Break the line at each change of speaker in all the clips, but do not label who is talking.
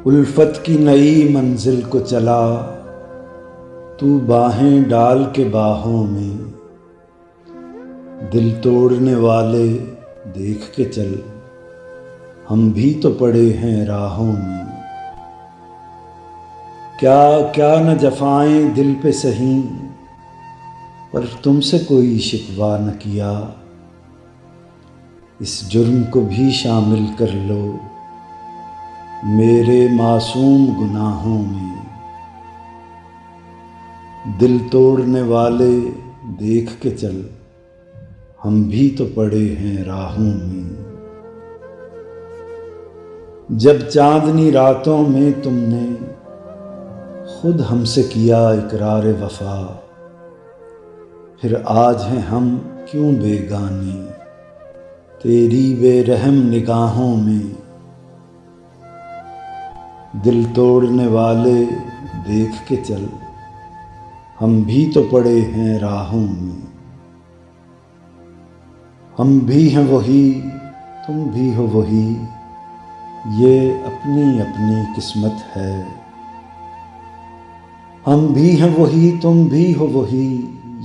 उल्फत की नई मंजिल को चला, तू बाहें डाल के बाहों में। दिल तोड़ने वाले देख के चल, हम भी तो पड़े हैं राहों में। क्या क्या न जफाएं दिल पे सही, पर तुमसे कोई शिकवा न किया। इस जुर्म को भी शामिल कर लो मेरे मासूम गुनाहों में। दिल तोड़ने वाले देख के चल, हम भी तो पड़े हैं राहों में। जब चांदनी रातों में तुमने खुद हमसे किया इकरार वफा, फिर आज हैं हम क्यों बेगाने तेरी बेरहम निगाहों में। दिल तोड़ने वाले देख के चल, हम भी तो पड़े हैं राहों में। हम भी हैं वही, तुम भी हो वही, ये अपनी अपनी किस्मत है। हम भी हैं वही, तुम भी हो वही,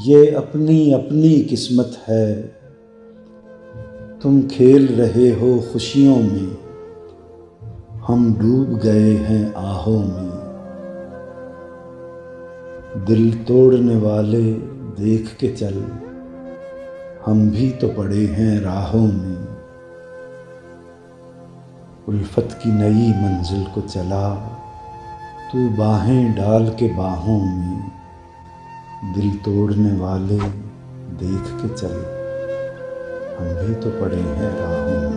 ये अपनी अपनी किस्मत है। तुम खेल रहे हो खुशियों में, हम डूब गए हैं आहों में। दिल तोड़ने वाले देख के चल, हम भी तो पड़े हैं राहों में। उल्फत की नई मंजिल को चला, तू बाहें डाल के बाहों में। दिल तोड़ने वाले देख के चल, हम भी तो पड़े हैं राहों में।